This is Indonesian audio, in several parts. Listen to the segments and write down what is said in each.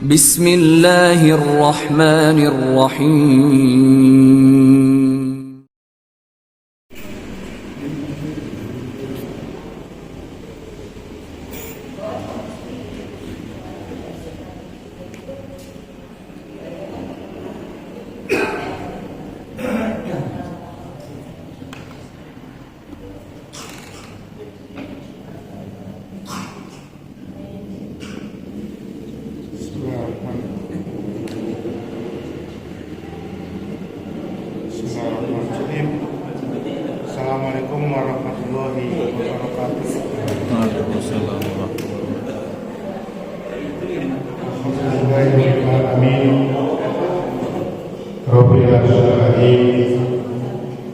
Bismillahirrahmanirrahim. Bismillahirrahmanirrahim. Assalamualaikum warahmatullahi wabarakatuh. Waalaikumsalam. Alhamdulillahirrahmanirrahim. Rabbil alamin.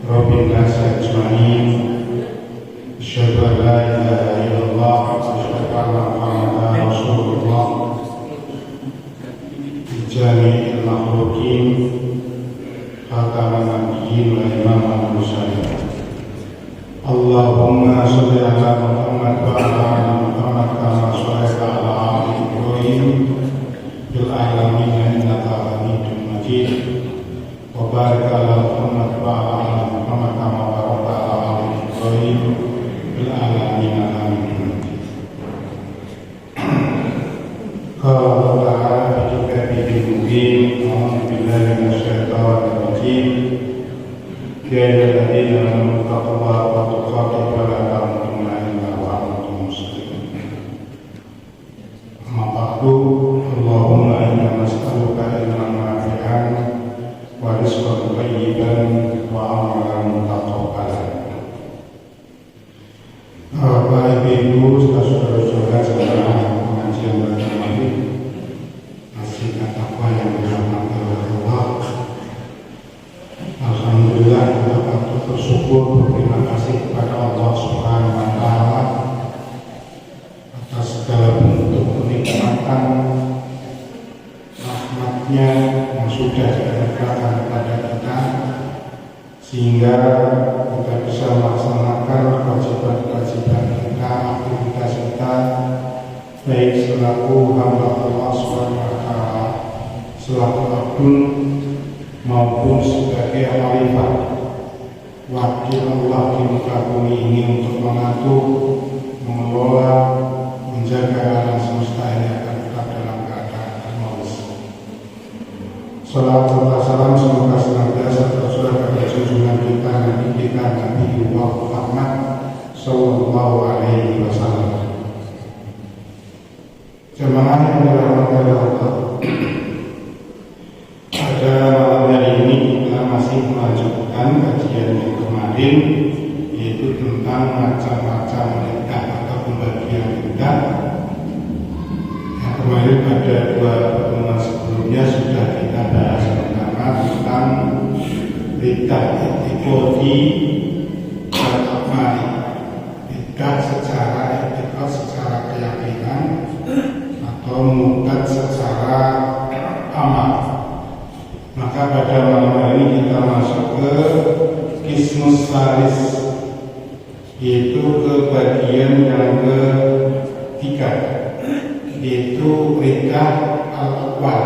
Rabbil nas ajmain. Asyhadu an la ilaha illallah wa asyhadu anna Muhammadan rasulullah. Jami'il makhluqin khataman nabiyyin wa imamul mursalin. Allahumma sholli ala Muhammad wa ala ali Muhammad kama shallaita ala ali Ibrahim fil alamin innaka Hamidum Majid. Wa barik ala Muhammad wa ala ali Muhammad kama barakta ala ali Ibrahim fil alamin innaka Hamidum Majid. Qala ta'ala fi kitabihi mubin. A'udzu billahi minasyaitonir rajim. Ya ayyuhalladzina amanu taqullaha haqqa tuqatih wa la tamutunna illa wa antum muslimun. Amma ba'du. Allahumma inna nas'aluka ilman nafi'an wa rizqan thayyiban wa amalan mutaqabbalan. Bapak Ibu, saudara-saudara sekalian, pengajian belajar ini masih takwa yang dirahmati oleh Allah. Alhamdulillah, kita patut bersyukur, berterima kasih kepada Allah Subhanahu wa Ta'ala atas segala bentuk kenikmatan rahmatnya yang sudah dianugerahkan kepada kita, sehingga kita bisa melaksanakan kewajiban-kewajiban kita, aktivitas kita, baik selaku hamba Allah Subhanahu wa Ta'ala, selaku abdun, maupun sebagai khalifah wakil Allah di muka bumi ini untuk mengatur, mengelola, menjaga alam semesta ini agar tetap dalam keadaan harmonis. Salawat serta salam semoga senantiasa tercurah pada junjungan kita, Nabi kita, Nabi Muhammad Sallallahu Alaihi Wasallam. Jemaah yang dirahmati Allah, pada malam hari ini kita masih melanjutkan kajian yang kemarin, yaitu tentang macam-macam iddah atau pembagian iddah. Yang kemarin pada dua pertemuan sebelumnya sudah kita bahas pertama tentang iddah itikadi dan akmali, iddah secara etikot, secara keyakinan, atau muddat secara amal. Maka pada malam hari ini kita masuk ke Qismus Salis, yaitu ke bagian yang ketiga, yaitu iddah al-aqwal,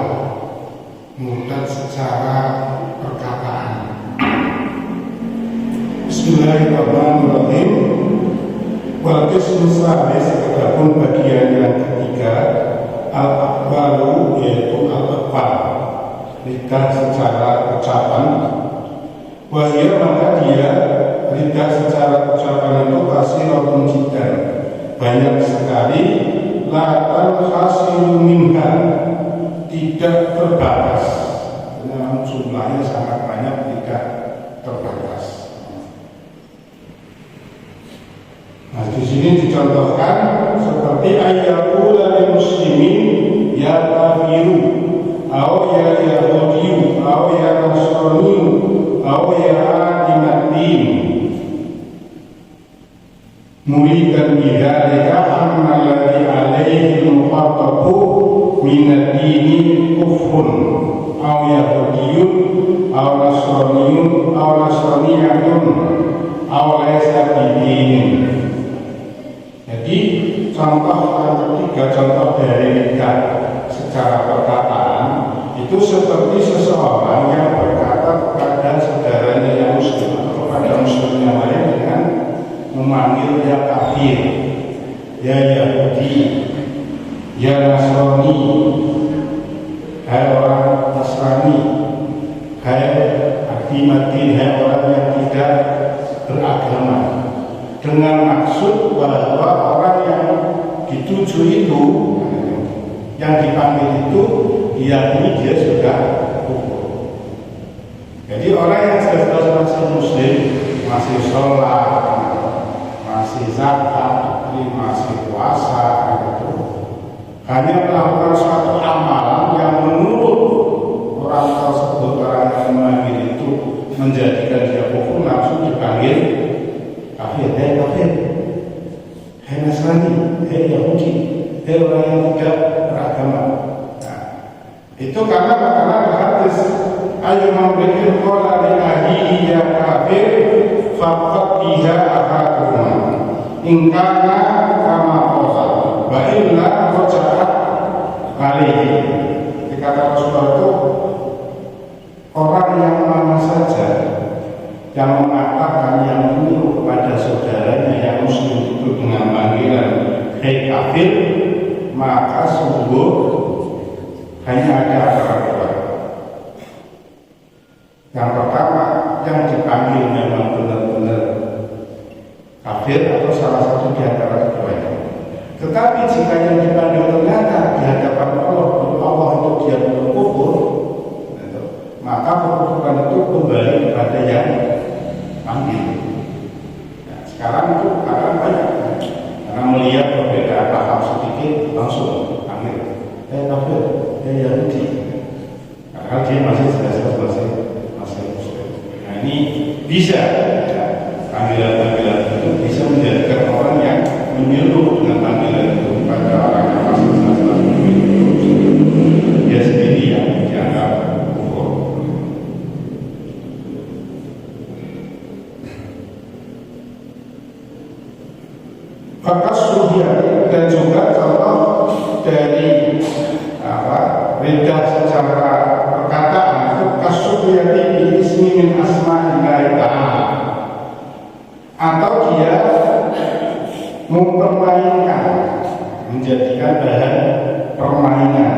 muddat secara perkataan. Bismillahirrahmanirrahim. Wal Qismus Salis, adapun bagian yang ketiga, al-aqwalu, yaitu al-aqwal, lidah secara ucapan. Wahia, maka dia lidah secara ucapan itu kasiratun jiddan, banyak sekali, la hasilu minha, tidak terbatas. Memang jumlahnya sangat banyak, tidak terbatas. Nah, di sini dicontohkan seperti ayyaqula lil muslimin ya kafiru, au ya yahudiyu, au ya nasraniyu, au ya adimatin, muridan bidzalika anna alladhi alaihi al-mukhatabu min ad-dini kufrun, au yahudiyun, au nasraniyun, au nasraniyatun, au laysa bidinin. Jadi contoh yang ketiga, contoh dari nikah secara perkataan itu seperti seseorang yang berkata kepada saudaranya yang muslim atau kepada muslim yang lain dengan memanggil ya kafir, ya Yahudi, ya Nasrani, hai orang Nasrani, hai Ahmadi, hai orang yang tidak beragama, dengan maksud bahwa orang yang dituju itu, yang dipanggil itu, diyakini dia sudah kufur. Jadi orang yang jelas-jelas masih muslim, masih sholat, masih zakat, masih puasa, gitu, hanya melakukan suatu amalan yang menurut orang tersebut, orang yang memanggil itu menjadikan dia kufur, langsung dipanggil kafir, hei kafir, hei Nasrani, hei Yahudi, hei orang yang tidak beragama. Nah, itu karena hadis ayyuhal bikir qala li ahlihi ya kafir faqad biha ahaduhuma in kana kama qala wa illa raja'at alaihi. Dikata Rasulullah itu, orang yang mana saja yang mengatakan, yang menyuruh kepada saudaranya yang muslim itu dengan panggilan hei kafir, maka sungguh hanya ada antara dua. Yang pertama, yang dipanggil memang benar-benar kafir atau salah satu di antara keduanya. Tetapi jika yang dipanggil ternyata di hadapan Allah itu dia belum kufur, maka kekufuran itu kembali kepada yang panggil. Nah, sekarang itu akan banyak karena melihat perbedaan paham sedikit langsung panggil kafir, Yahudi, karena dia masih jelas-jelas masih muslim. Nah, ini bisa panggilan-panggilan itu bisa menjadikan orang yang menyuruh dengan panggilan itu pada orang yang masih jelas-jelas muslim, dia sendiri yang dianggap kufur. Fakas suhiyah, dan juga contoh dari beda secara perkataan itu kasuhiyati bi ismi min asma'illahi ta'ala, atau dia mempermainkan, menjadikan bahan permainan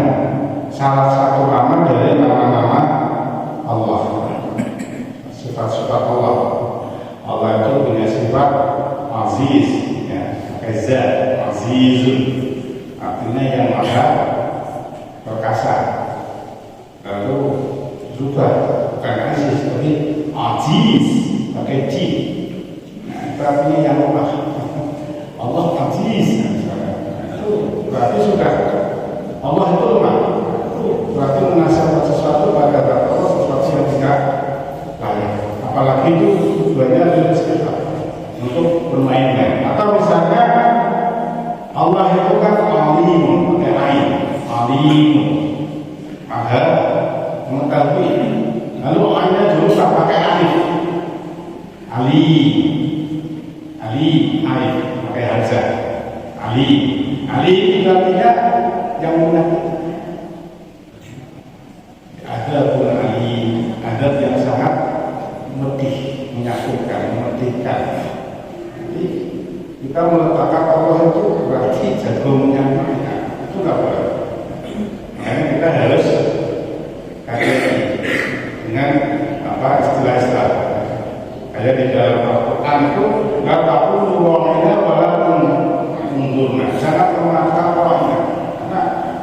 salah satu nama dari nama-nama Allah, sifat-sifat Allah. Allah itu punya sifat aziz, Zat Azizun, artinya yang maha perkasa. Lalu juga bukan aziz, tapi aziz pakai ji. Nah, itu artinya yang lemah. Allah aziz. Itu berarti sudah Allah itu lemah. Itu berarti menasabkan sesuatu pada Allah, sesuatu yang tidak layak. Apalagi itu tujuannya adalah sekitar untuk bermain-main. Atau misalnya Allah itu kan alim, pakai ain, alim, maha mengetahui. Lalu ainnya dulu tak pakai alif, ali, alif, pakai hamzah, ali itu artinya yang menyakiti. Ada pun ali, ada yang sangat medih, menyakitkan, memedihkan. Kita meletakkan Allah itu berarti jago menyampaikan, itu nggak boleh. Makanya kita harus hati-hati dengan istilah-istilah. Kayak di dalam Al-Quran itu nggak tahu ruangnya walaupun mundurnya. Jangan mengatakan rohnya, karena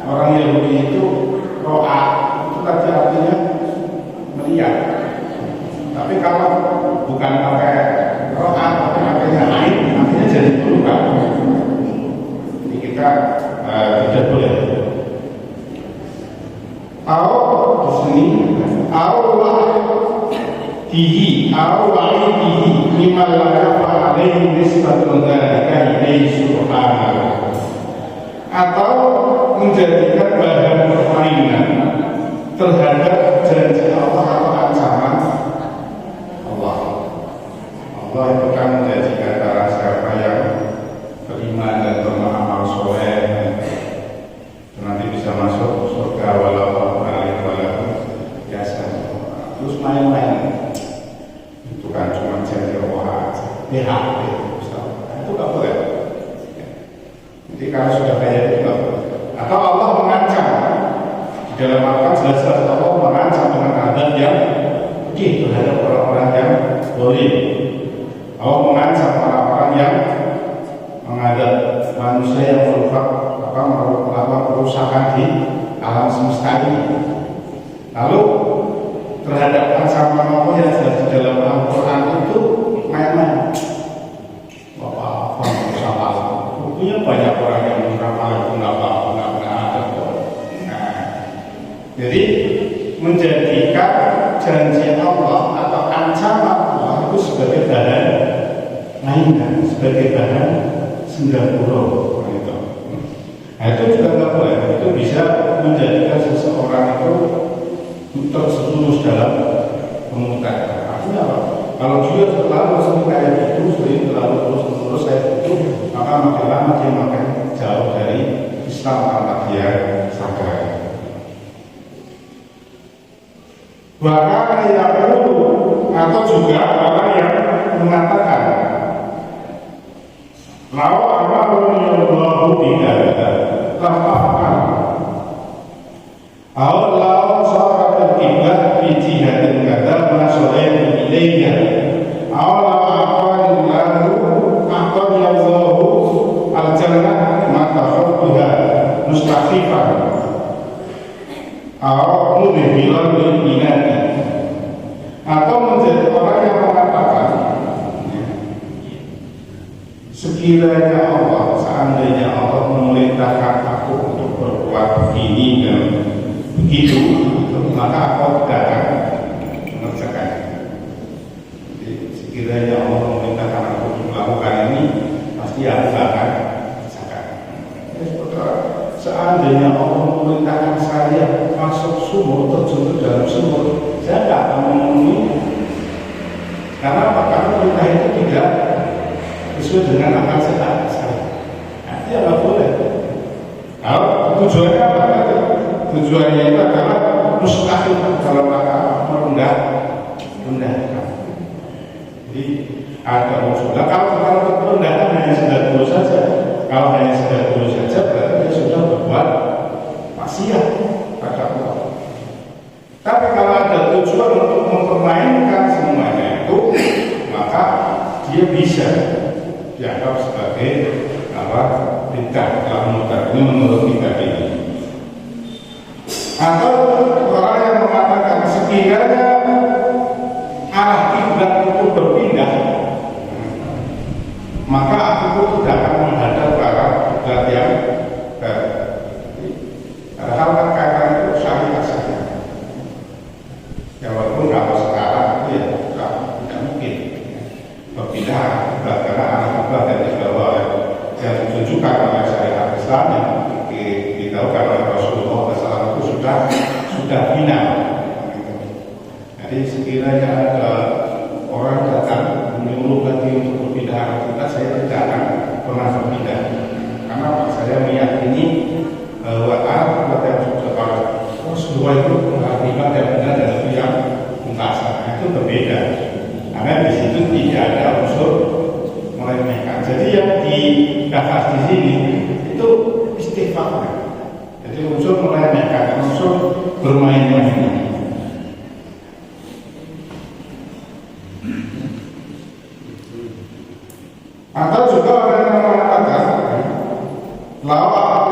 orang Yahudi itu roa itu tadi artinya melihat. Tapi kalau bukan pakai roa, tapi pakainya ain, artinya jadi berubah. Jadi kita tidak boleh. Di sini, wa'idihi mimma la yafa alaihi nisbatun dzalika ilaihi subhanahu, atau menjadikan bahan permainan terhadap janji Allah atau ancaman Allah. Allah itu kan menjadikan barang siapa yang beriman dan beramal soleh nanti bisa masuk surga. hak itu nggak boleh. Jadi kalau sudah kayak itu nggak boleh. Atau Allah mengancam di dalam Al-Quran jelas-jelas Allah mengancam dengan azab yang pedih terhadap orang-orang yang zalim. Allah mengancam orang-orang yang mengadab manusia yang melakukan kerusakan di alam semesta ini. Lalu terhadap ancaman Allah yang sudah di dalam Al-Quran itu main-main. Bapak salah. Buktinya banyak orang yang meramal itu nggak ada. Jadi menjadikan janji Allah atau ancaman Allah itu sebagai bahan mainan, sebagai bahan sendaguro gitu. Nah, itu juga nggak boleh. Itu bisa menjadikan seseorang itu terjerumus dalam kemungkaran. Artinya apa? Kalau dia terlalu sering kayak itu, sering terlalu terus kayak itu, maka makin lama dia makin jauh dari Islam tanpa dia sadar. Bahkan yang perlu atau juga orang yang mengatakan lau amarullahu bidalika lafa'al lau saratul qiblat fi jihadin kata masyarakat ilayya lau aqalillahu aqalillahu al-jannah maka khutbuha mustaqifan mudhiran lil inati atau menjadi orang yang mengatakan sekiranya Allah, seandainya Allah memerintahkan aku untuk berbuat begini dan begitu, maka aku tidak akan mengerjakannya. Jadi sekiranya Allah memerintahkan aku untuk melakukan ini, pasti aku tidak akan mengerjakan. Seandainya Allah memerintahkan saya masuk sumur, terjun ke dalam sumur, saya tidak akan memenuhi. Karena apa? Karena perintah itu tidak sesuai dengan akal sehat saya. Nanti nggak boleh. Kalau tujuannya apa? Tujuannya itu adalah mustahil dalam rangka merendahkan. Jadi ada unsur. Kalau merendahkan hanya sedang dulu saja. Kalau hanya sedang dulu saja, berarti dia sudah berbuat maksiat pada Allah. Tapi kalau ada tujuan untuk mempermainkan semuanya itu, maka dia bisa dianggap sebagai bid'ah dalam ini menurut bid'ah ini. Atau orang yang mengatakan sekiranya arah kiblat itu berpindah, maka aku tidak akan menghadap ke arah kiblat yang baru. Padahal kan kaitan itu syariat saja. Ya walaupun kalau sekarang itu ya tidak mungkin berpindah karena arah kiblat yang dibawa oleh yang ditunjukkan oleh syariat Islam yang ditahukan oleh Rasulullah SAW itu sudah final. Jadi sekiranya ada orang datang menyuruh lagi untuk berpindah arah kiblat, saya tidak akan pernah berpindah. Karena saya meyakini bahwa arah kiblat yang sudah Rasulullah itu arah kiblat yang benar dan itu yang mutakhir itu berbeda. Karena di situ tidak ada unsur meremehkan. Jadi yang dibahas di sini itu istighfar. Jadi unsur meremehkan, unsur bermain-main. Atau juga orang yang mengatakan lawa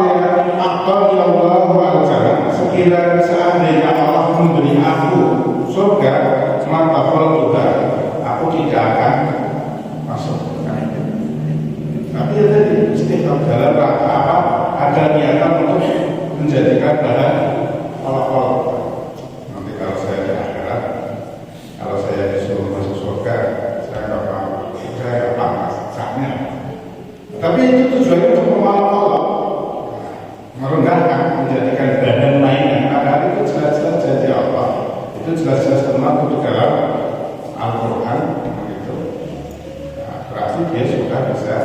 akal ya Allah al-jannah, sekiranya seandainya Allah memberi aku surga, maka juga aku tidak akan masuk. Tapi ya tadi istighfar dalam rangka apa? Ada niatan untuk menjadikan bahan olok-olok. Nanti kalau saya di akhirat, kalau saya disuruh masuk surga, saya nggak panas saatnya. Tapi itu tujuannya untuk mengolok-olok, merendahkan, menjadikan bahan mainan. Padahal itu jelas-jelas janji Allah. Itu jelas-jelas termaktub di dalam Al-Quran. Begitu. Nah, berarti dia sudah bisa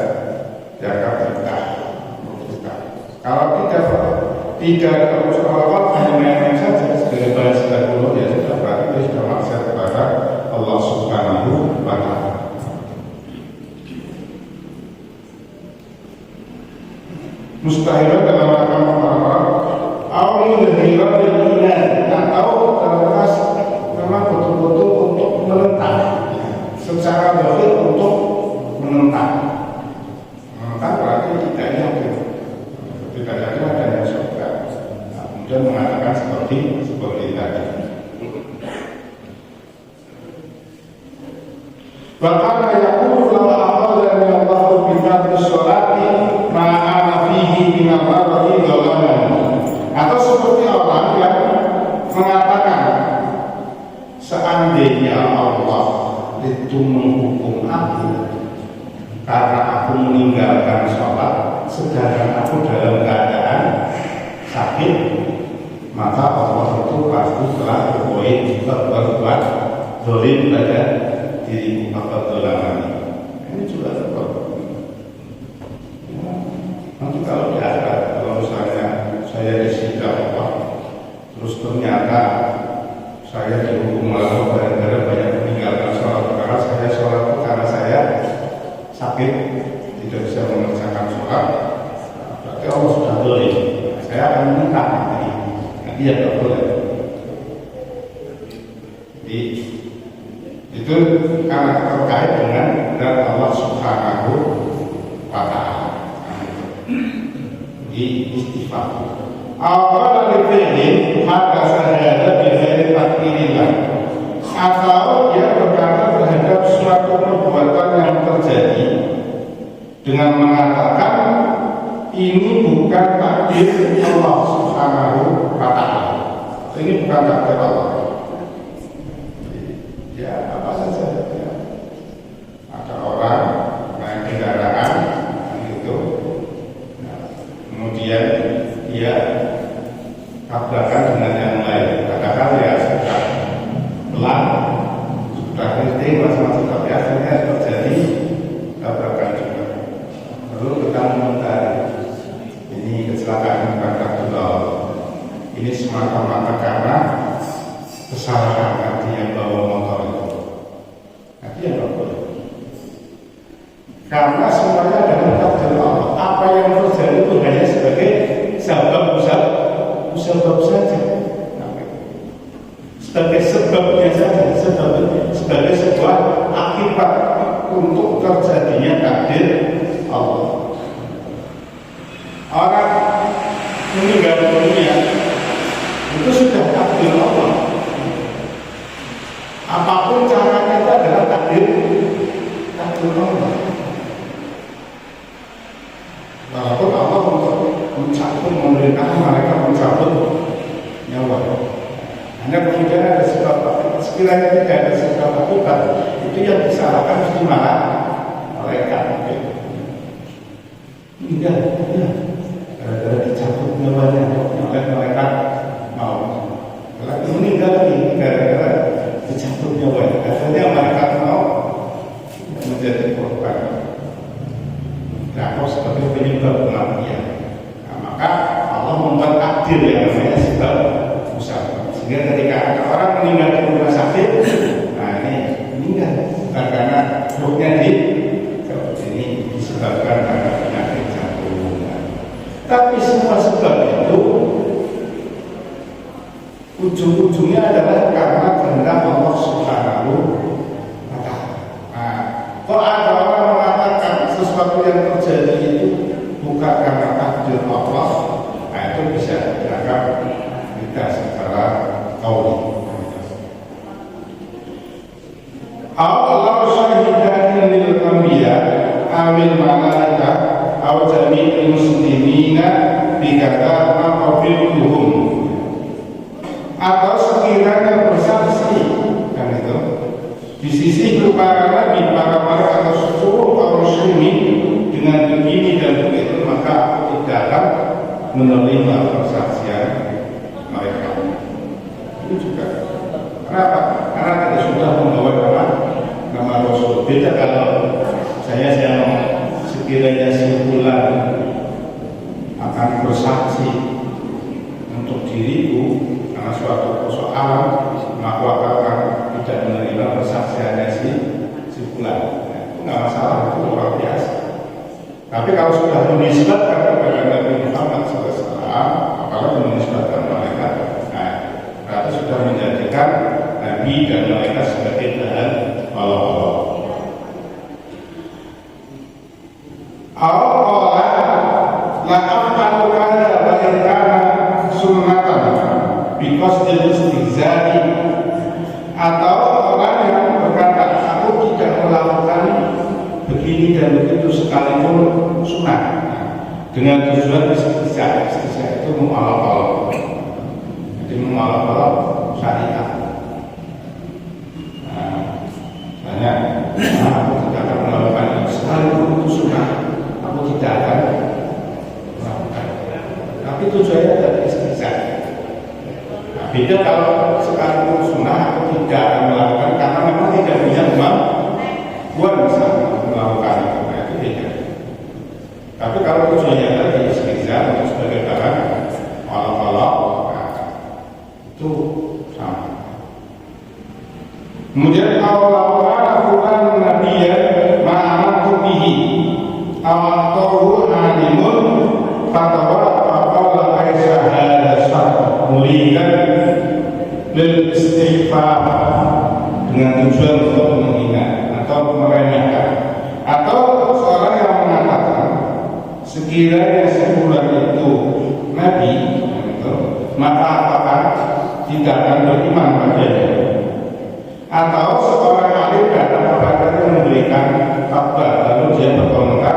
dianggap bid'ah. Kalau tidak terus olok-olok hanya main-main saja sebagai bahan sedekah, ya sudah, berarti dia sudah maksiat kepada Allah Subhanahu wa Ta'ala. mudhiran iman, atau terlepas memang betul-betul untuk menentang, secara zahir untuk menentang berarti tidak yakin, tidak yakin adanya surga. Nah, kemudian mengatakan seperti tadi. Bahkan yaqulu law aqadani Allahu bi fardhi sholati ma ana fihi min al-marati dhalaman. Atau seperti orang yang mengatakan, seandainya Allah itu menghukum aku karena aku meninggalkan sholat sedangkan aku dalam keadaan sakit, maka Allah itu pasti telah berbuat zalim pada diriku maka dolangan. Ini juga seperti nanti kalau di akhirat, kalau misalnya saya disidang terus ternyata saya dihukum Allah gara-gara banyak meninggalkan sholat, karena saya sholat karena saya sakit tidak bisa mengerjakan sholat, berarti Allah sudah boleh. Saya akan minta nanti dia tidak boleh. Jadi itu karena terkait dengan dan Allah Subhanahu wa Ta'ala. Di istighfar. Awal al-fi'li hatta sahada bi ghairi takdirillah. Atau dia berkata terhadap suatu perbuatan yang terjadi dengan mengatakan ini bukan takdir Allah Subhanahu wa Ta'ala. Ini bukan takdir Allah. Ya apa saja ya. Ada orang naik kendaraan gitu, nah, kemudian dia tabrakan dengan yang lain. Kadang-kadang ya sudah pelan, sudah ngerti masing-masing, tapi akhirnya terjadi tabrakan juga. Lalu kita mengomentari, ini kecelakaan bukan takdir Allah. Ini semata-mata karena kesalahan hati yang bawa motor itu. Hati yang bawa. Karena semuanya adalah takdir Allah. Apa yang terjadi itu hanya sebagai sebab saja. Sebagai sebabnya saja, sebagai sebuah akibat untuk terjadinya takdir Allah. Orang meninggal dunia itu sudah takdir Allah. Apapun caranya itu adalah takdir Allah. Walaupun Allah untuk mencabut, memerintahkan mereka mencabut nyawa. Hanya kemudian ada sebab akibat. Sekiranya tidak ada sebab akibat, itu yang disalahkan mesti malah mereka. Tidak, gara-gara dicabut nyawanya oleh mereka mau. Lagi meninggal lagi gara-gara dicabut nyawanya. Akhirnya mereka mau menjadi korban. Jatuh sebagai penyebab kematian. Nah, maka Allah membuat takdir yang namanya sebab usaha. Sehingga ketika ada orang meninggal di rumah sakit, nah ini meninggal bukan karena rohnya ini disebabkan karena penyakit jantung. Tapi semua sebab itu ujung-ujungnya adalah karena kehendak Allah Subhanahu wa Ta'ala. Nah, kok ada orang mengatakan sesuatu yang terjadi itu bukan karena takdir Allah, nah itu bisa dianggap tidak secara qauli. Allah syahidan lil anbiya amil malaika aw jami'il muslimina bi kata ma qabilhum, atau sekiranya bersaksi kan itu di sisi para nabi, para malaikat atau seluruh kaum muslimin dengan begini dan begitu, maka aku tidak akan menerima persaksian mereka. Itu juga kenapa? Karena kita sudah membawa nama Rasul. Beda kalau saya sekiranya simpulan akan bersaksi untuk diriku karena suatu persoalan, maka akan tidak menerima persaksiannya si fulan. Itu nggak masalah, itu luar biasa. Tapi kalau sudah menisbatkan kepada Nabi Muhammad SAW, apalagi menisbatkan oleh sudah menjadikan nabi dan malaikat sebagai bahan Allah. Because the istihzai, atau orang yang berkata aku tidak melakukan begini dan begitu sekalipun sunnah dengan tujuan istihza itu mu'alaf-alaf, jadi mu'alaf-alaf syariat. Misalnya aku tidak akan melakukan itu sekalipun itu sunnah, aku tidak akan melakukan, tapi tujuannya adalah istihza. Beda kalau sekalipun sunnah aku tidak akan melakukan karena memang tidak punya kemampuan bisa melakukan itu, nah, itu beda. Tapi kalau tujuannya tadi istihza untuk sebagai barang Allah, nah, itu sama. Kemudian awal Nabiya ma'amatu bihi awatohu alimun fatawar awal aisyah hada syarab muridan lil istighfar dengan tujuan untuk menghina atau meremehkan, atau seorang yang mengatakan sekiranya sebulan itu nabi maka apakah tidak akan beriman padanya, atau seorang alim datang kepadanya memberikan kabar lalu dia berkomentar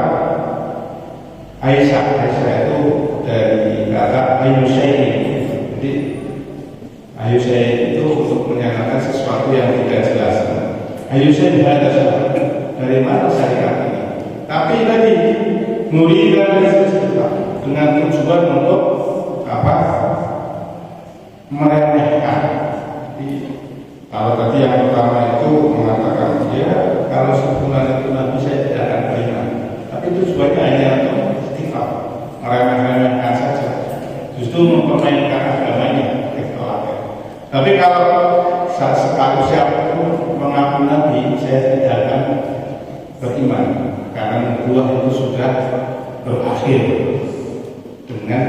Aisyah itu dari kata Ayusyai. Jadi Ayusyai itu untuk menyatakan sesuatu yang tidak jelas. Ayusyai dari mana syariat ini? Tapi tadi muridan dengan tujuan untuk apa? Meremehkan. Kalau tadi yang pertama itu mengatakan ya kalau sebulan itu Nabi saya tidak akan beriman, tapi tujuannya hanya untuk istighfar, meremeh-remehkan saja, justru mempermainkan agamanya. Tapi kalau sekali siapapun mengaku Nabi, saya tidak akan beriman karena nubuwah itu sudah berakhir dengan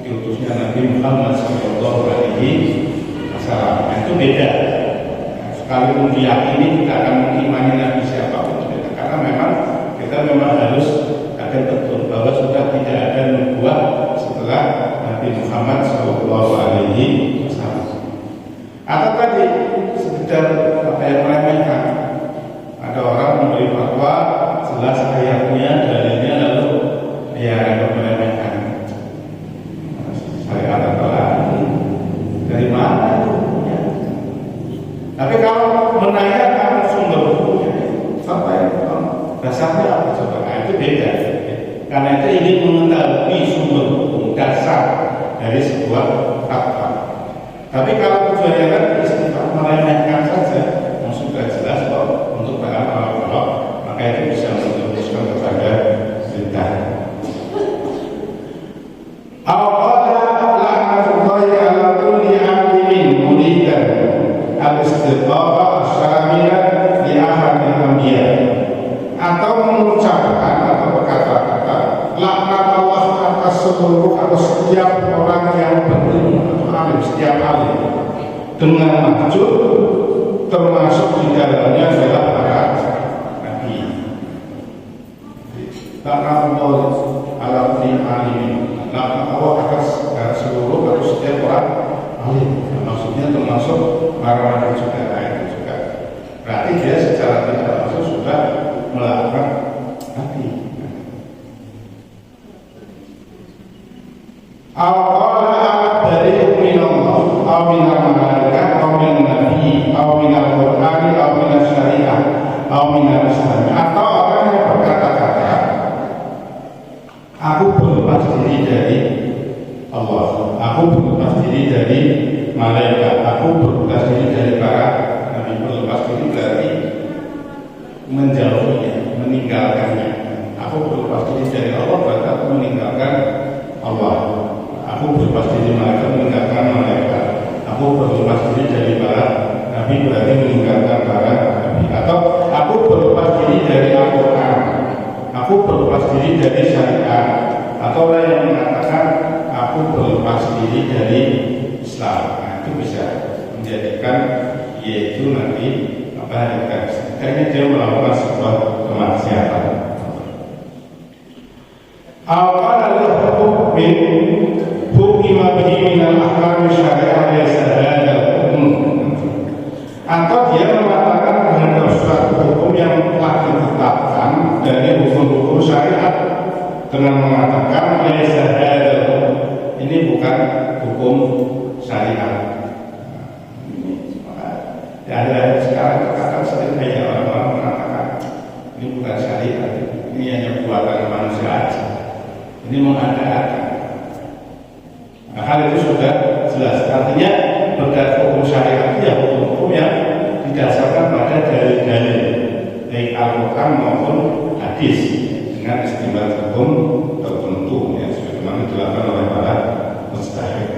diutusnya Nabi Muhammad SAW. Itu beda. Sekalipun diyakini kita akan mengimani Nabi siapapun itu beda, karena memang kita memang harus akan betul bahwa sudah tidak ada nubuwah setelah Nabi Muhammad SAW. Atau tadi sekedar apa yang meremehkan, ada orang memberi fatwa jelas ayatnya dalilnya lalu ya meremehkan saya katakan dari mana itu ya. Tapi kalau menanyakan sumber hukumnya apa ya dasarnya apa coba, nah, itu beda. Karena itu ingin mengetahui sumber hukum dasar dari sebuah fatwa. Tapi kalau tujuannya kan istighfar meremehkan saja, yang sudah jelas kok untuk bahan Allah, maka itu bisa menjerumuskan kepada bid'ah. Al-Qadha ala kulli alimin muridan al-istighfar syamilan li ahadil anbiya, atau mengucapkan atau berkata-kata laknat Allah atas seluruh atau setiap orang yang berilmu, setiap alim dengan maksud termasuk di dalamnya adalah para nabi. Laknat Allah ala kulli alimin, laknat Allah atas seluruh atau setiap orang alim, maksudnya termasuk para nabi juga. Itu juga berarti dia secara tidak langsung sudah melakukan nabi. Al-Qur'an dari minallah, atau minal malaikah, atau minal nabi, atau minal Qur'an, atau minal syariah, atau minal Islam, atau orang yang berkata-kata aku berlepas diri dari Allah, aku berlepas diri dari malaikat, aku berlepas diri dari para nabi. Berlepas diri berarti menjauhinya, meninggalkannya. Aku berlepas diri dari Allah berarti aku meninggalkan Allah. Aku berlepas diri malaikat, meninggalkan malaikat. Aku berlepas diri dari para nabi berarti meninggalkan para nabi. Atau aku berlepas diri dari Al-Quran, aku berlepas diri dari syariat. Atau orang yang mengatakan aku berlepas diri dari Islam. Nah, itu bisa menjadikan yaitu nanti kayaknya dia melakukan sebuah kemaksiatan. Apa adalah hukum bihi minal ahkam syariah laysa hadzal hukum, atau dia mengatakan terhadap suatu hukum yang telah ditetapkan dari hukum-hukum syariat dengan mengatakan laysa hadzal hukum, ini bukan hukum syariat. Ada sekarang terkadang sering banyak orang-orang mengatakan ini bukan syariat, ini hanya buatan manusia aja, ini mengada-ada. Nah, hal itu sudah jelas. Artinya berdasarkan hukum syariat ya hukum-hukum yang didasarkan pada dalil-dalil baik Al-Quran maupun hadis dengan istimbat hukum tertentu yang sebagaimana dilakukan oleh para mujtahid.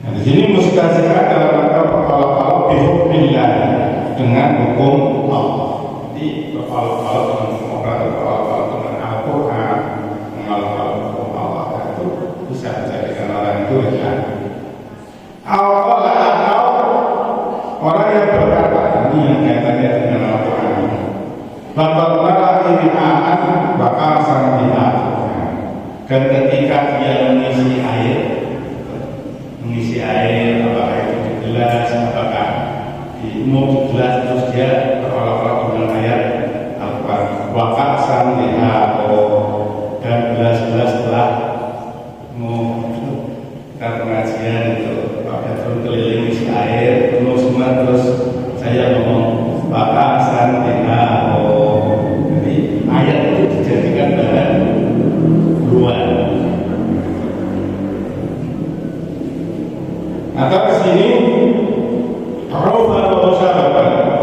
Nah, di sini mustazikah dalam rangka berpala-pala bihukmillah dengan hukum Allah. Jadi berpala-pala dengan hukum Allah, berpala-pala dengan Al-Quran, mengalahkan hukum Allah, itu bisa menjadikan orang itu ringan. Atau orang yang berkata, ini yang kaitannya dengan Al-Quran, bapak lagi bid'aan bakal sang bid'ah, dan ketika dia mengisi air, apakah itu di gelas, apakah mau di gelas, terus dia berolah-olah dengan ayat Al-Quran, wakak sang bid'ah, dan gelas-gelas telah mau kita pengajian itu pakai turun keliling isi air penuh semua, terus saya ngomong bakal santina. Jadi ayat itu dijadikan bahan buruan. Atau di sini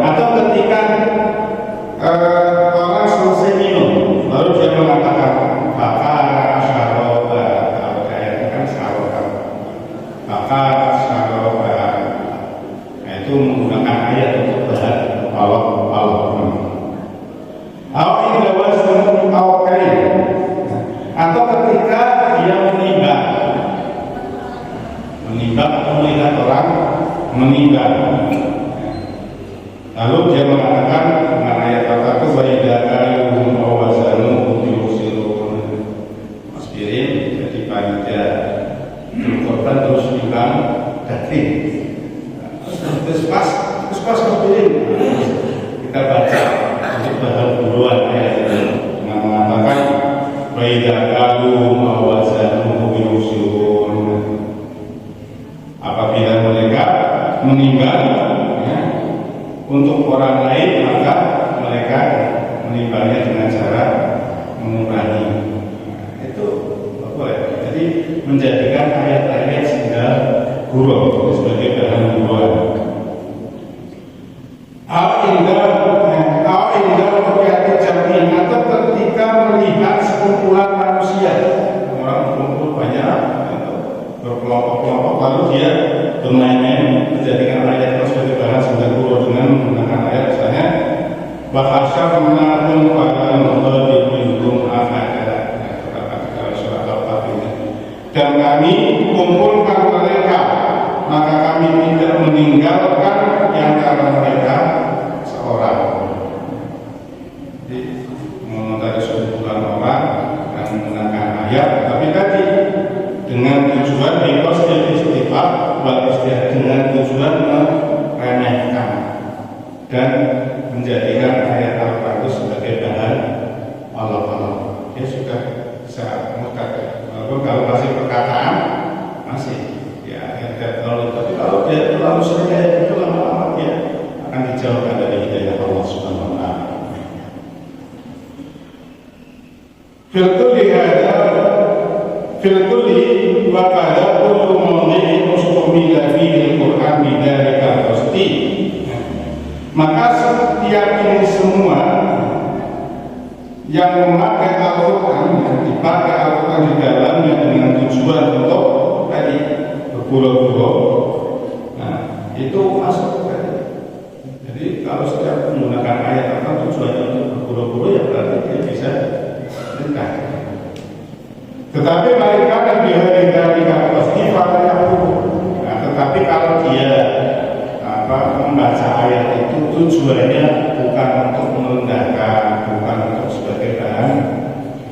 atau ketika orang selesai minum baru dia mengatakan bakal syaroba, kalau kayak kan syaroba, bakal syaroba, nah, itu menggunakan ayat untuk bahan Allah. Atau ketika dia menimbang atau melihat orang meninggal, lalu dia mengatakan dengan ayat tertentu wa'idakaluhum awazanuhum yusirun aspirin, jadi panitia korban terus bilang daging terus pas aspirin, kita baca untuk bahan buruan ayat itu dengan mengatakan wa'idakaluhum awazanuhum yusirun, apabila mereka meninggal untuk orang lain, maka mereka menimbangnya dengan cara mengurangi. Itu boleh. Jadi menjadikan ayat-ayat sehingga guru sebagai bahan guruan. Atau ketika melihat sekumpulan manusia, orang berkumpul banyak, berkelompok-kelompok, lalu dia bermain-main menjadikan ayat itu sebagai bahan sehingga guru dengan menggunakan ayat misalnya bahasyafunahum pada menghadiri minhum ahada, dan kami kumpulkan mereka, maka kami tidak meninggalkan yang antara mereka seorang. Jadi mengontari sekumpulan orang dan menggunakan ayat, tapi tadi dengan tujuan istighfar dengan tujuan meremehkan dan menjadikan ayat Al-Quran itu sebagai bahan Allah. Dia sudah bisa mengatakan, walaupun kalau masih perkataan masih ya terlalu, tapi kalau dia terlalu sering kayak itu lama-lama dia akan dijauhkan dari hidayah Allah Subhanahu wa Ta'ala. Filkulli wa kada kullu mawdi'in ustumila fihi al-Qur'an bidzalika qasti. Maka setiap ini semua yang memakai Al-Quran, yang dipakai Al-Quran di dalamnya dengan tujuan untuk tadi berguru-guru, nah itu masuk tadi. Jadi kalau setiap menggunakan ayat apa tujuannya untuk berguru-guru, ya berarti dia bisa dekat. Tetapi mereka dan bihari dari pasti pada tujuannya bukan untuk merendahkan, bukan untuk sebagai bahan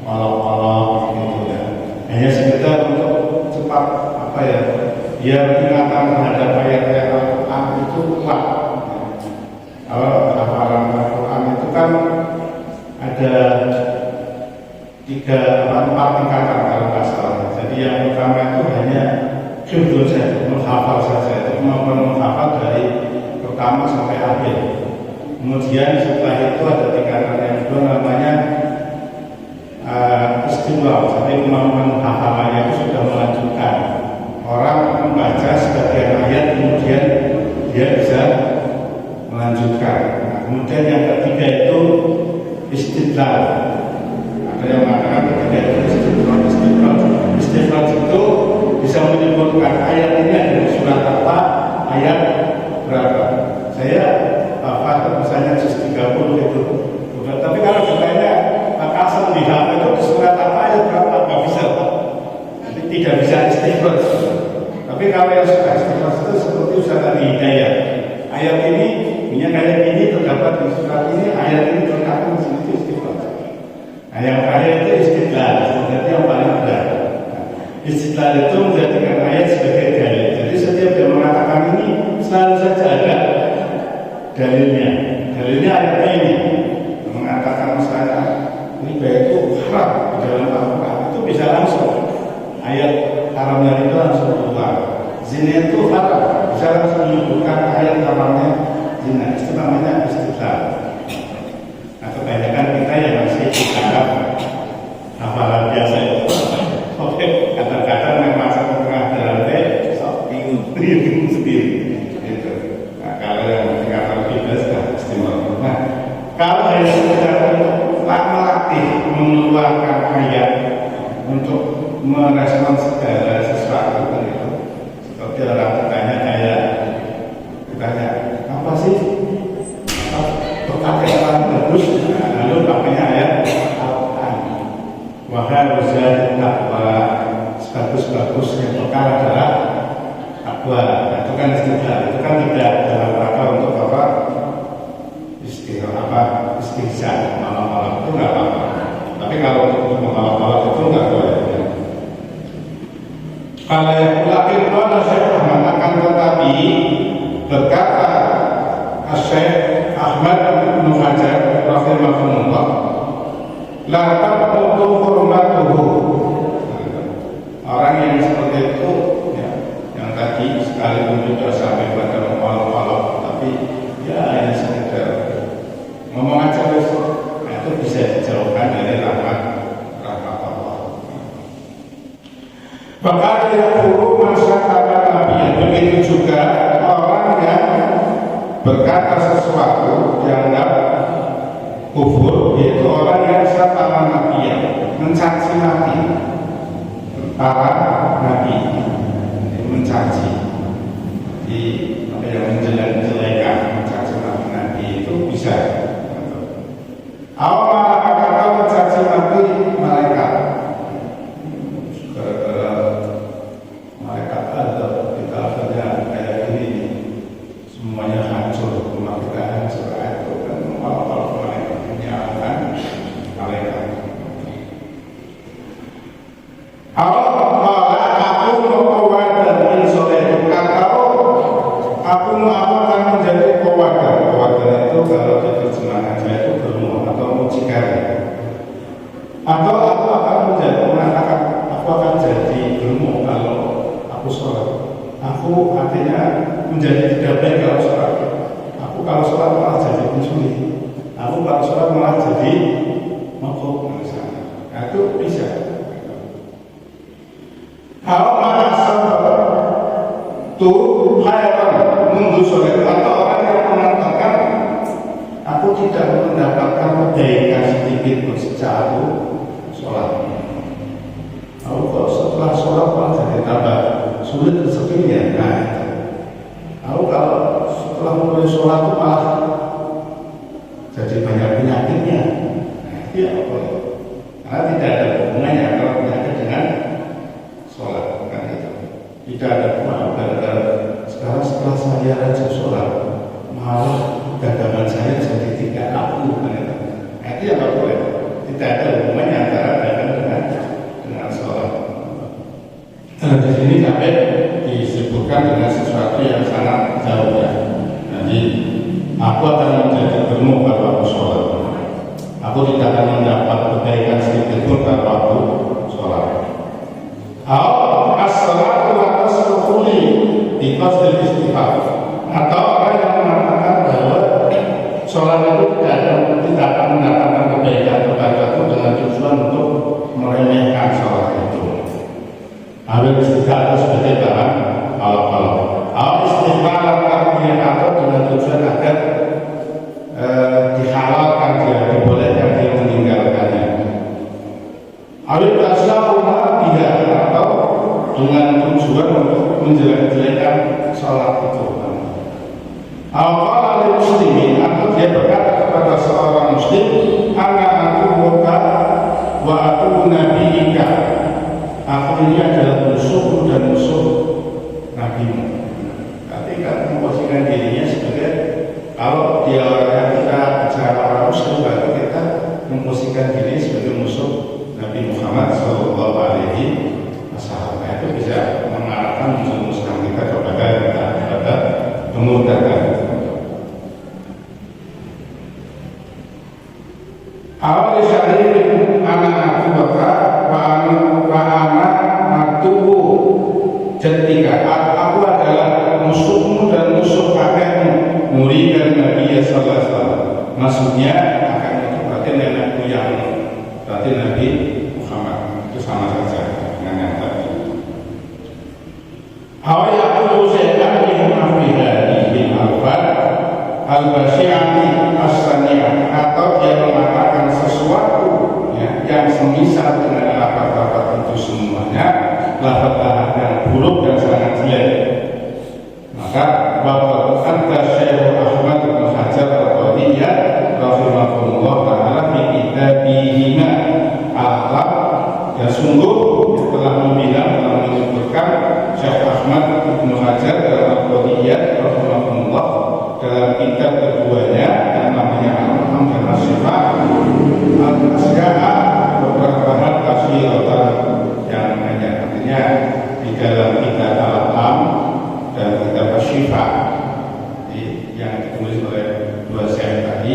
olok-olok gitu ya. Hanya sekedar untuk cepat biar ingatan terhadap ayat-ayat Al-Quran itu kuat. Kalau hafalan Al-Quran itu kan ada 4 tingkatan kalau nggak salah. Jadi yang pertama itu hanya hifdzul saja, menghafal saja, itu kemampuan menghafal dari pertama sampai akhir. Kemudian setelah itu ada tingkatan yang kedua namanya istiwa, jadi kemampuan menghafalannya itu sudah melanjutkan. Orang membaca sebagian ayat kemudian dia bisa melanjutkan. Nah, kemudian yang ketiga itu istidlal. Ada yang mengatakan ketiga itu istidlal itu bisa menyebutkan ayat ini ada surat apa, ayat berapa. Saya misalnya juz 30 itu. Tapi kalau ditanya kasar di HP itu surat apa, ayat berapa, nggak bisa. Jadi tidak bisa istighfar. Tapi kalau yang sudah istighfar itu seperti Ustaz Ali Hidayat. Ayat ini, terdapat di surat ini, ayat ini terdapat di sini itu istighfar. Nah, yang terakhir itu istidlal, sebenarnya yang paling benar. Istidlal itu menjadikan ayat sebagai dalil. Jadi setiap dia mengatakan ini selalu saja ada dalilnya. Dalilnya ayatnya ini mengatakan misalnya riba itu haram di dalam Al-Quran, itu bisa langsung ayat haramnya itu langsung keluar. Zina itu haram, bisa langsung menyebutkan ayat haramnya zina. Itu namanya istidlal. Nah, kebanyakan kita yang masih dianggap hafalan biasa itu. Oke, kadang-kadang yang masuk ke tengah jalan bingung sendiri. Gitu. Nah, kalau yang tingkatan kita sudah istimewa. Nah, kalau hanya sekedar untuk melatih mengeluarkan ayat untuk merespon segala sesuatu kan itu, seperti orang ditanya apa sih berkata yang bagus, lalu pakainya ayat Al-Quran. Wahai uzat takwa, sebagus-bagusnya bekal adalah takwa. Itu kan istidlal, itu kan tidak dalam rangka untuk istihza, malam-malam itu nggak apa-apa. Tapi kalau untuk malam-malam itu nggak boleh. Kalau yang ulama itu saya mengatakan, tetapi berkata Syekh Ahmad bin Hajar rahimahullah, la taqtu hurmatuhu. Orang yang seperti itu ya, yang tadi sekalipun sudah sampai pada mengolok-olok, tapi ya hanya sekedar ngomong aja itu bisa dijauhkan dari rahmat Allah. Bahkan yang buruk masyarakat Nabi, begitu juga orang yang berkata sesuatu yang tidak kufur, yaitu orang yang satara Nabi, mencaci Nabi, para Nabi, mencaci, yang menjelek-jelekan, mencaci Nabi itu bisa. Awal kata mencaci Nabi malaikat. Malaikat ada kita saja kayak ini, semuanya hancur, rumah kita hancur, itu kan kalau malaikat menyalahkan malaikat. Awal aku mau kawadan insoleh, aku mau akan menjadi kawadan. Kawadan itu kalau diterjemahkan saya itu bermu atau mucikari. Atau aku akan mengatakan aku akan jadi bermu kalau aku sholat. Aku artinya menjadi tidak baik kalau sholat. Aku kalau sholat malah jadi pencuri. Aku kalau sholat malah jadi mabuk misalnya. Nah, itu bisa. Kalau merasa tuh hayatan menunggu sholat, atau orang yang mengatakan aku tidak mendapatkan kebaikan sedikit pun sejak aku sholat. Aku kok setelah sholat malah jadi tambah sulit rezekinya. Nah, aku kalau setelah mulai sholat itu malah jadi banyak penyakitnya. Nah, itu ya apa? Karena tidak ada hubungannya kalau penyakit dengan sholat, kan itu. Tidak ada hubungan. Sekarang setelah saya rajin sholat malah perdagangan saya jadi tidak laku. Nah, itu yang nggak boleh. Tidak ada hubungannya antara dagang dengan sholat. Di sini sampai disebutkan dengan sesuatu yang sangat jauh ya. Jadi aku akan menjadi gemuk kalau aku sholat. Aku tidak akan mendapat kebaikan sedikit pun kalau aku sholat. As-salatu atas rukuni di qasdil istighfar. Atau orang yang mengatakan bahwa sholat itu tidak akan mendapatkan kebaikan kepada aku dengan tujuan untuk meremehkan sholat itu. Ambil istighfar itu sebagai bahan kalau istighfar atau dengan tujuan agar dihalalkan dia, dibolehkan dia meninggalkannya. Ambil tasawuf dia atau dengan tujuan untuk menjelek-jelekan sholat itu. Al-Qala muslimin atau dia berkata kepada seorang muslim, ana aku buka wa aku nabiika. Aku ini adalah musuhmu dan musuh nabimu. Tapi kan memposisikan dirinya sebagai, kalau dia orang kita bicara orang muslim, berarti kita memposisikan diri sebagai musuh Nabi Muhammad Sallallahu Alaihi Wasallam. Itu bisa mengarahkan musuh-musuh kita kepada kemurtadan. Awal syaririn anak aku wa anak matuhu ketika aku adalah musuhmu dan musuh kakekmu, murid dari Nabi Sallallahu Alaihi Wasallam. Maksudnya akan itu berarti nenek moyang, berarti Nabi Muhammad, itu sama saja dengan yang tadi. Awal aku syaitan min afihadi bin alfad al-basyati as-saniyah, atau dia mengatakan sesuatu ya, yang semisal dengan lafaz-lafaz itu semuanya lafaz-lafaz yang buruk dan sangat jelek. Maka bahwa anta Syekh Ahmad bin Hajar al-Qadiyah rahimahullah ta'ala fi kitabihima al-akhlaq, ya sungguh telah menyebutkan Syekh Ahmad bin Hajar al-Qadiyah rahimahullah dalam kitab keduanya yang namanya Al-Ham dan As-Sifat Al-Asya'a, beberapa hal kasyiratan yang banyak. Artinya di dalam kitab Al-Ham dan kitab As-Sifat yang ditulis oleh dua syekh tadi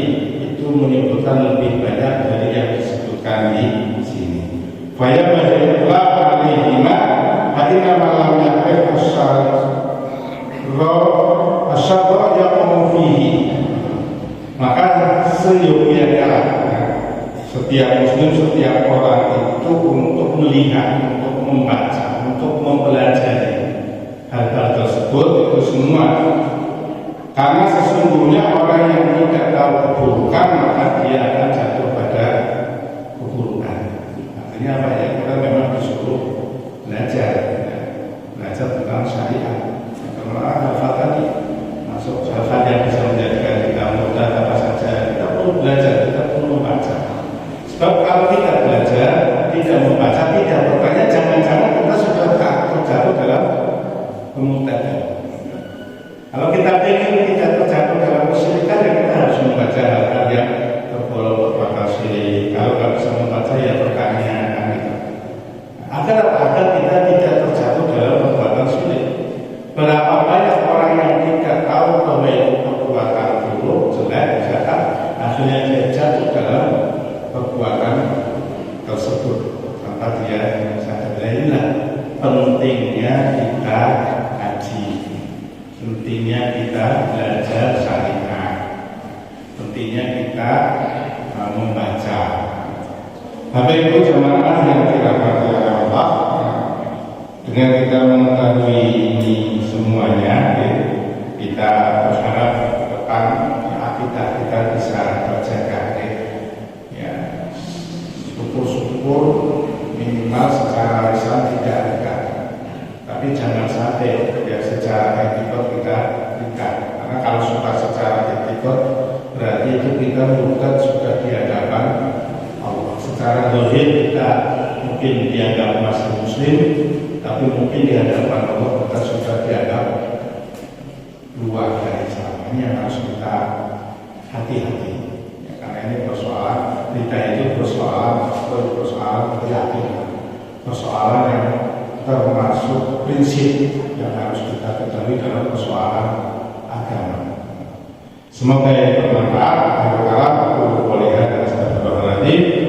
itu menyebutkan lebih banyak dari yang disebutkan di sini. Faya bahagilah alaihima hadina malam yakir asyara yang fihi, maka seyogianya setiap muslim, setiap orang itu untuk melihat, untuk membaca, untuk mempelajari hal-hal tersebut itu semua. Karena sesungguhnya orang yang tidak tahu keburukan maka dia akan jatuh pada keburukan. Artinya apa ya? Kita memang disuruh belajar tentang syariat. Kalau hal-hal tadi masuk hal-hal yang bisa menjadikan kita mudah apa saja, kita perlu belajar, kita perlu membaca. Sebab kalau kita belajar, tidak membaca, tidak bertanya, jangan-jangan kita sudah terjatuh dalam kemurtadan. Kalau kita ingin tidak terjatuh dalam kesyirikan, ya kita harus membaca hal-hal yang tergolong berbagai syirik. Kalau nggak bisa membaca, ya bertanya gitu. Agar kita tidak terjatuh dalam perbuatan syirik. Berapa banyak orang yang tidak tahu bahwa itu perbuatan buruk, jelek, jahat, akhirnya dia jatuh dalam perbuatan tersebut tanpa dia sadar. Inilah pentingnya kita kaji, pentingnya kita belajar syariat, pentingnya kita membaca. Bapak Ibu jemaah yang dirahmati Allah, dengan kita mengetahui ini semuanya, kita berharap depan akidah kita bisa terjaga. Ya, syukur-syukur minimal secara lisan tidak dekat, tapi jangan sampai ya secara etikot kita dekat. Karena kalau sudah secara etikot berarti itu kita bukan sudah di hadapan Allah. Secara zahir kita mungkin dianggap masih muslim, tapi mungkin di hadapan Allah kita sudah dianggap luar dari Islam. Ini yang harus kita hati-hati ya, karena ini persoalan kita itu persoalan keyakinan, persoalan yang termasuk prinsip yang harus kita ketahui dalam persoalan agama. Semoga ini bermanfaat. Akhirul kalam, aku boleh ada astagfirullahaladzim.